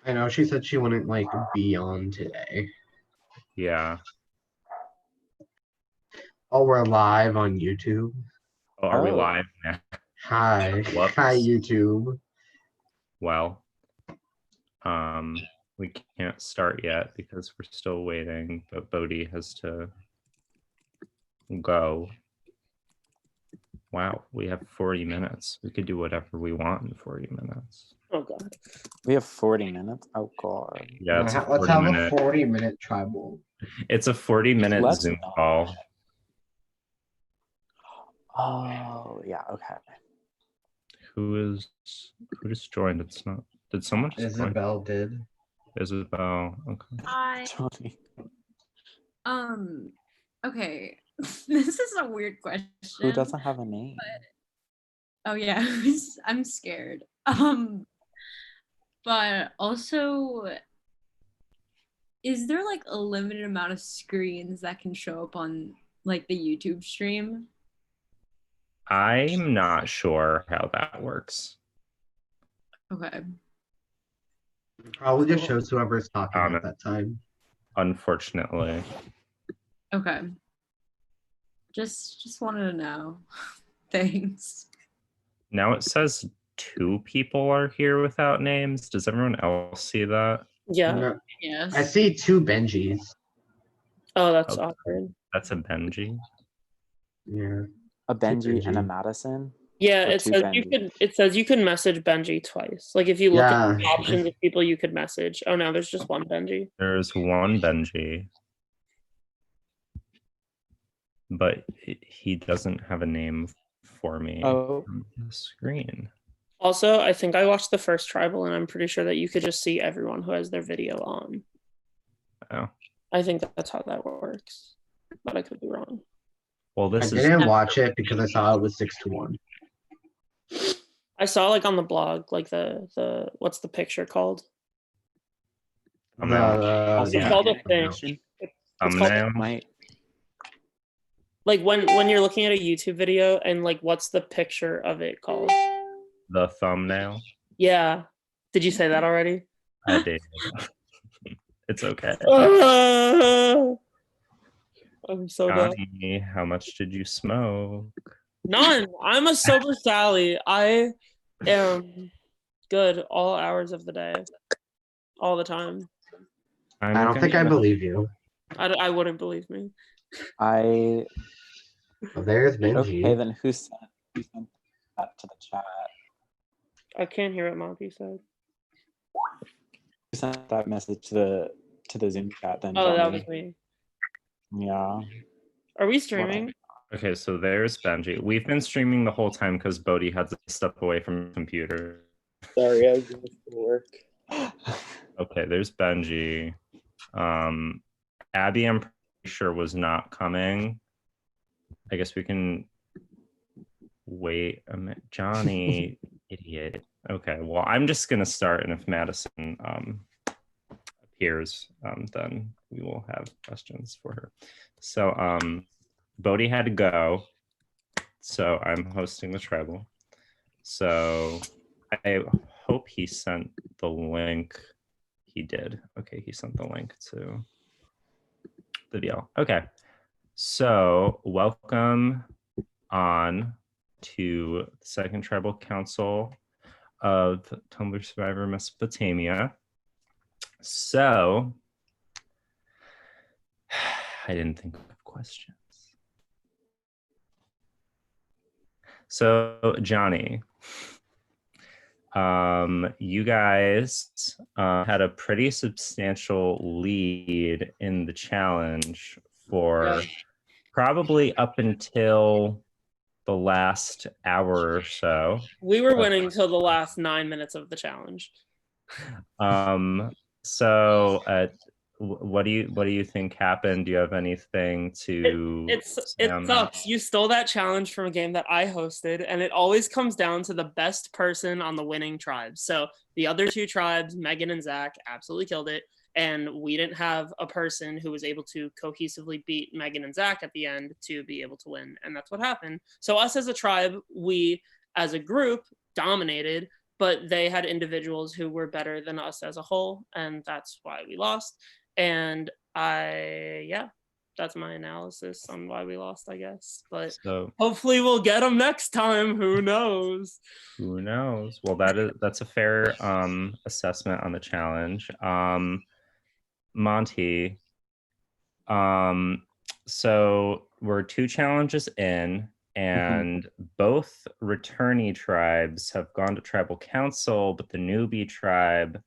I know she said she wouldn't like be on today. Yeah. Oh, we're live on YouTube. Oh, are we live now? Hi. Whoops. Hi, YouTube. Well, we can't start yet because we're still waiting, but Bodhi has to go. Wow, we have 40 minutes. We could do whatever we want in 40 minutes. Oh god. We have 40 minutes? Oh god. Yeah, it's a Let's 40 have minute. a 40-minute tribal. It's a 40-minute Let's Zoom not. call. Oh, yeah, okay. Who just joined? It's not. Did someone just join? Isabel did. Isabel. Okay. Hi. Johnny. Okay. This is a weird question. Who doesn't have a name? Oh yeah, I'm scared. But also, is there like a limited amount of screens that can show up on like the YouTube stream? I'm not sure how that works. Okay. Probably just shows whoever's talking at that time. Unfortunately. Okay. Just wanted to know. Thanks. Now it says 2 people are here without names. Does everyone else see that? Yeah. No, Yes. I see 2 Benjis. Oh, that's Oh. awkward. That's a Benji. Yeah. A Benji and a Benji. Madison? Yeah, Or it two says Benjis. it says you can message Benji twice. Like if you look at the Yeah. options of people you could message. Oh no, there's just one Benji. There's one Benji. But he doesn't have a name for me Oh, on the screen. Also, I think I watched the first tribal and I'm pretty sure that you could just see everyone who has their video on. Oh. I think that's how that works. But I could be wrong. Well, I this is didn't watch it because I saw it was 6-1. I saw like on the blog, like the what's the picture called? thumbnail. also It's called a thumbnail. thing. It's Thumbnail. my Like when you're looking at a YouTube video and like what's the picture of it called? The thumbnail. Yeah. Did you say that already? I did. It's okay. I'm so dumb. Johnny, how much did you smoke? None. I'm a sober Sally. I am good all hours of the day, all the time. I don't think I believe you. I wouldn't believe me. I Oh, there's Benji. okay then who sent that to the chat? I can't hear what Monty said. Who sent that message to the Zoom chat then? Oh, that Johnny? was me. Yeah. Are we streaming? Okay, so there's Benji. We've been streaming the whole time because Bodhi had to step away from the computer. Sorry, I was going to work. Okay, there's Benji. Abby, I'm pretty sure was not coming. I guess we can wait a minute. Johnny, idiot. Okay, well, I'm just gonna start, and if Madison appears, then we will have questions for her. So, Bodhi had to go, so I'm hosting the tribal. So I hope he sent the link. He did. Okay, he sent the link to the video. Okay, so welcome on to the Second Tribal Council of Tumblr Survivor Mesopotamia. So I didn't think of questions. So Johnny, you guys had a pretty substantial lead in the challenge for probably up until the last hour or so. We were winning till the last 9 minutes of the challenge. So what do you think happened? Do you have anything to It say on that? sucks. You stole that challenge from a game that I hosted, and it always comes down to the best person on the winning tribe. So the other 2 tribes, Megan and Zach, absolutely killed it. And we didn't have a person who was able to cohesively beat Megan and Zach at the end to be able to win. And that's what happened. So us as a tribe, we as a group dominated. but they had individuals who were better than us as a whole, and that's why we lost. And that's my analysis on why we lost, I guess. But So hopefully we'll get them next time. Who knows? who knows? Well, that's a fair assessment on the challenge. Monty, so we're 2 challenges in, and both returnee tribes have gone to tribal council, but the newbie tribe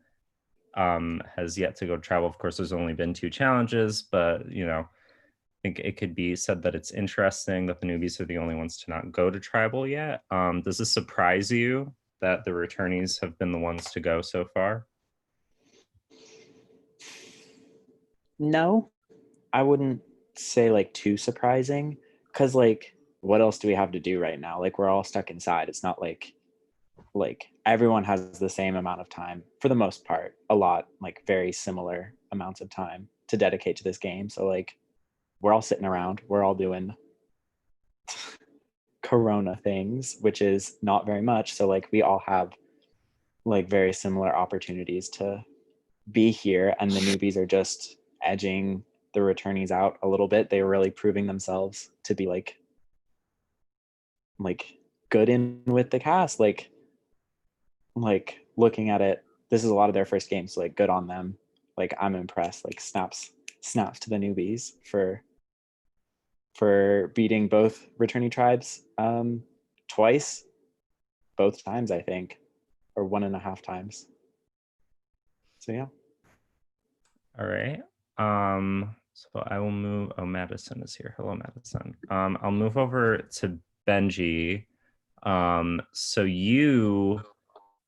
has yet to go to tribal. Of course, there's only been 2 challenges, but you know, I think it could be said that it's interesting that the newbies are the only ones to not go to tribal yet. Does this surprise you that the returnees have been the ones to go so far? No, I wouldn't say like too surprising, because like what else do we have to do right now? Like we're all stuck inside. It's not like everyone has the same amount of time for the most part, a lot, like very similar amounts of time to dedicate to this game. So like we're all sitting around, we're all doing corona things, which is not very much. So like we all have like very similar opportunities to be here, and the newbies are just edging the returnees out a little bit. They were really proving themselves to be like good in with the cast. Like looking at it, this is a lot of their first games, so like good on them. Like I'm impressed. Like snaps to the newbies for beating both returnee tribes twice, both times I think, or 1.5 times. So yeah. All right. So I will move. Oh, Madison is here. Hello, Madison. I'll move over to Benji. So you,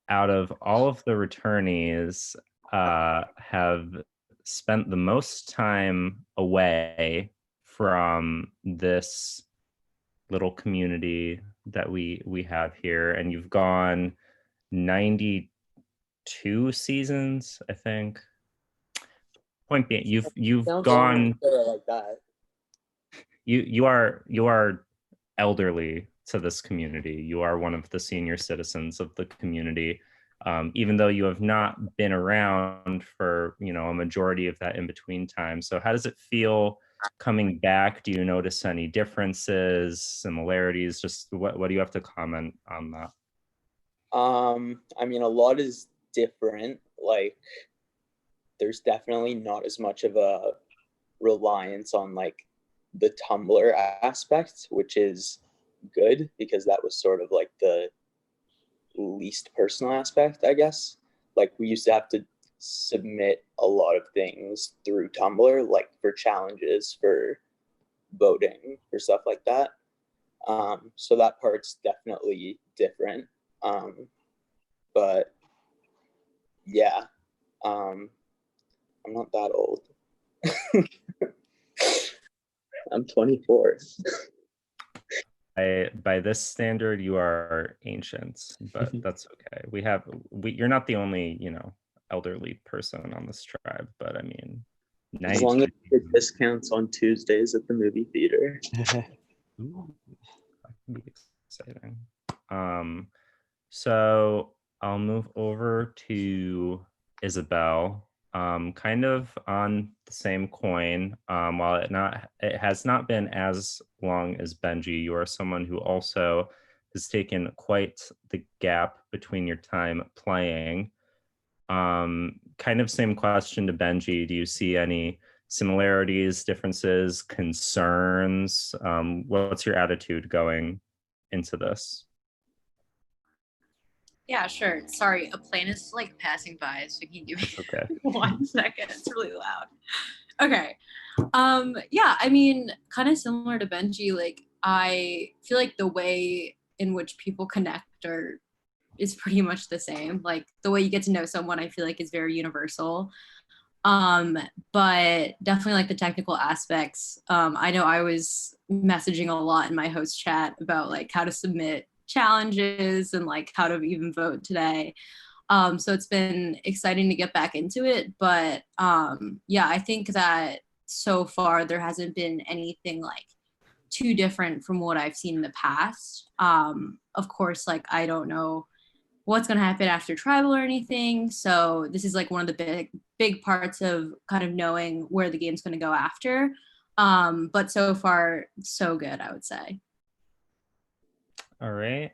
out of all of the returnees, have spent the most time away from this little community that we have here, and you've gone 92 seasons, I think. Point being, you've gone like that. You are elderly to this community. You are one of the senior citizens of the community, even though you have not been around for a majority of that in between time. So how does it feel coming back? Do you notice any differences, similarities? Just what do you have to comment on that? I mean, a lot is different. Like, there's definitely not as much of a reliance on like the Tumblr aspect, which is good because that was sort of like the least personal aspect, I guess. Like we used to have to submit a lot of things through Tumblr, like for challenges, for voting, for stuff like that. So that part's definitely different. But yeah, I'm not that old. I'm 24. By this standard, you are ancient, but that's okay. You're not the only, elderly person on this tribe, but I mean, as long as the discounts on Tuesdays at the movie theater. Ooh, that can be exciting. So I'll move over to Isabel. Kind of on the same coin. While it has not been as long as Benji, you are someone who also has taken quite the gap between your time playing. Kind of same question to Benji. Do you see any similarities, differences, concerns? What's your attitude going into this? Yeah, sure. Sorry, a plane is like passing by, so can you give me Okay. 1 second? It's really loud. Okay. Yeah, I mean, kind of similar to Benji, like I feel like the way in which people connect is pretty much the same. Like the way you get to know someone, I feel like is very universal. But definitely like the technical aspects. I know I was messaging a lot in my host chat about like how to submit challenges and like how to even vote today. So it's been exciting to get back into it. But yeah, I think that so far there hasn't been anything like too different from what I've seen in the past. Of course, like I don't know what's going to happen after tribal or anything. So this is like one of the big parts of kind of knowing where the game's going to go after. But so far, so good, I would say. All right.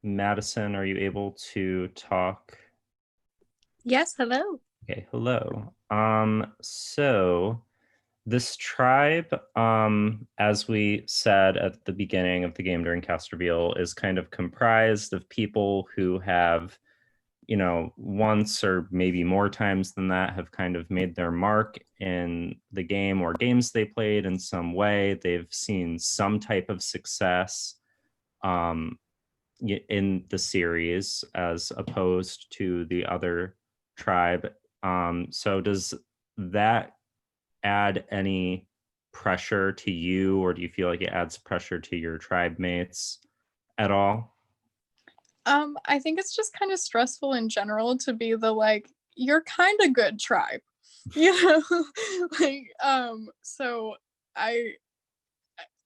Madison, are you able to talk? Yes, hello. Okay, hello. So this tribe, as we said at the beginning of the game during cast reveal, is kind of comprised of people who have, once or maybe more times than that, have kind of made their mark in the game or games they played in some way. They've seen some type of success in the series as opposed to the other tribe. So does that add any pressure to you, or do you feel like it adds pressure to your tribe mates at all? I think it's just kind of stressful in general to be the like, you're kind of good tribe, you know? So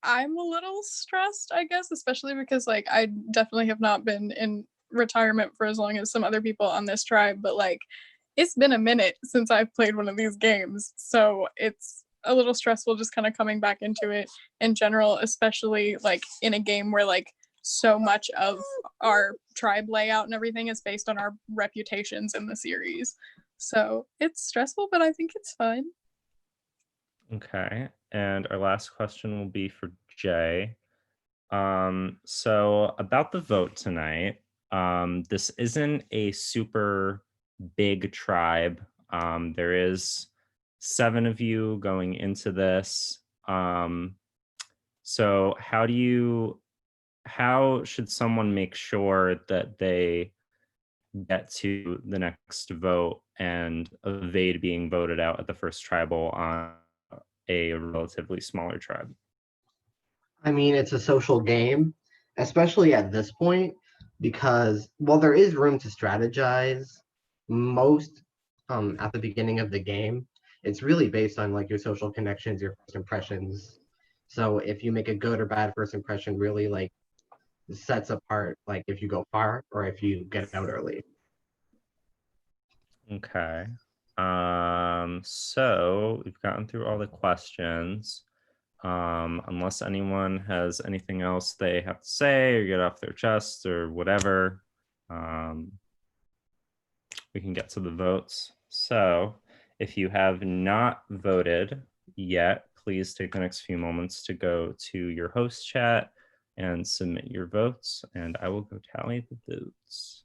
I'm a little stressed, I guess, especially because like I definitely have not been in retirement for as long as some other people on this tribe, but like it's been a minute since I've played one of these games. So it's a little stressful just kind of coming back into it in general, especially like in a game where like so much of our tribe layout and everything is based on our reputations in the series. So it's stressful, but I think it's fun. Okay. And our last question will be for Jay. So about the vote tonight, this isn't a super big tribe. There is 7 of you going into this. So how should someone make sure that they get to the next vote and evade being voted out at the first tribal on a relatively smaller tribe? I mean, it's a social game, especially at this point, because while there is room to strategize, most at the beginning of the game, it's really based on like your social connections, your first impressions. So if you make a good or bad first impression, really like sets apart like if you go far or if you get out early. Okay. So we've gotten through all the questions. Unless anyone has anything else they have to say or get off their chest or whatever, we can get to the votes. So if you have not voted yet, please take the next few moments to go to your host chat and submit your votes, and I will go tally the votes.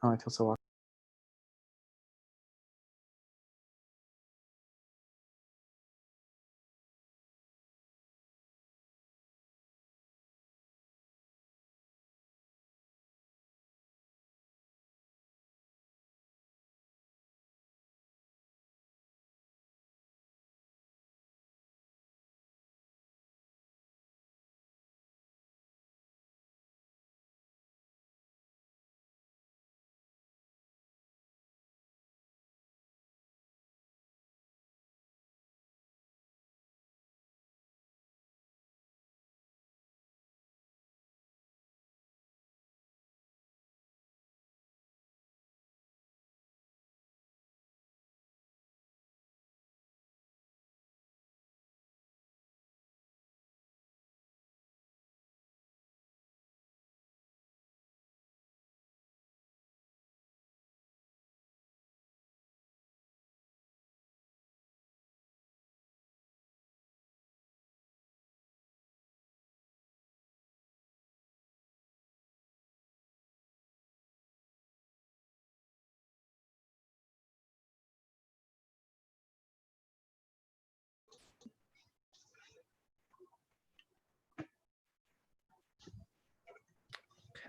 Oh, I feel so awkward.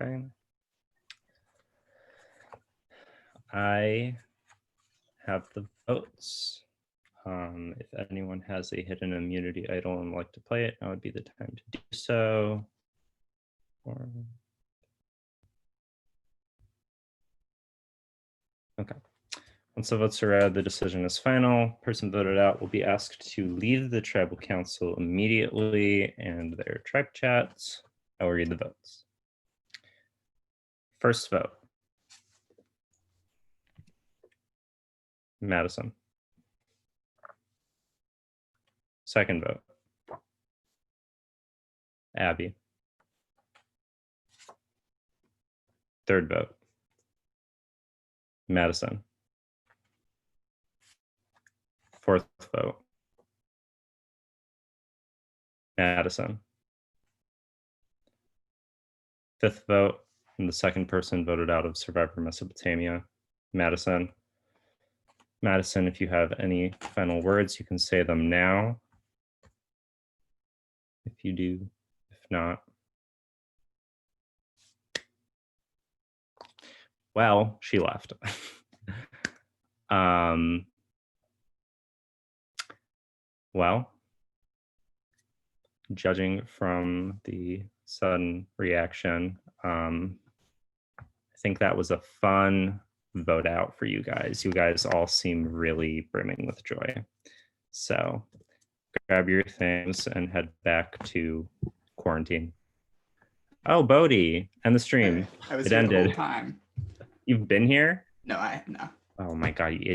Okay. I have the votes. If anyone has a hidden immunity idol and would like to play it, now would be the time to do so. Okay. Once the votes are read, the decision is final. Person voted out will be asked to leave the tribal council immediately and their tribe chats. I will read the votes. First vote. Madison. Second vote. Abby. Third vote. Madison. Fourth vote. Madison. Fifth vote, and the second person voted out of Survivor Mesopotamia, Madison. Madison, if you have any final words, you can say them now. If you do, if not. Well, she left. Well, judging from the sudden reaction, I think that was a fun vote out for you guys. You guys all seem really brimming with joy. So grab your things and head back to quarantine. Oh, Bodhi, and the stream. I was It here the whole ended. time. You've been here? No. Oh my God, you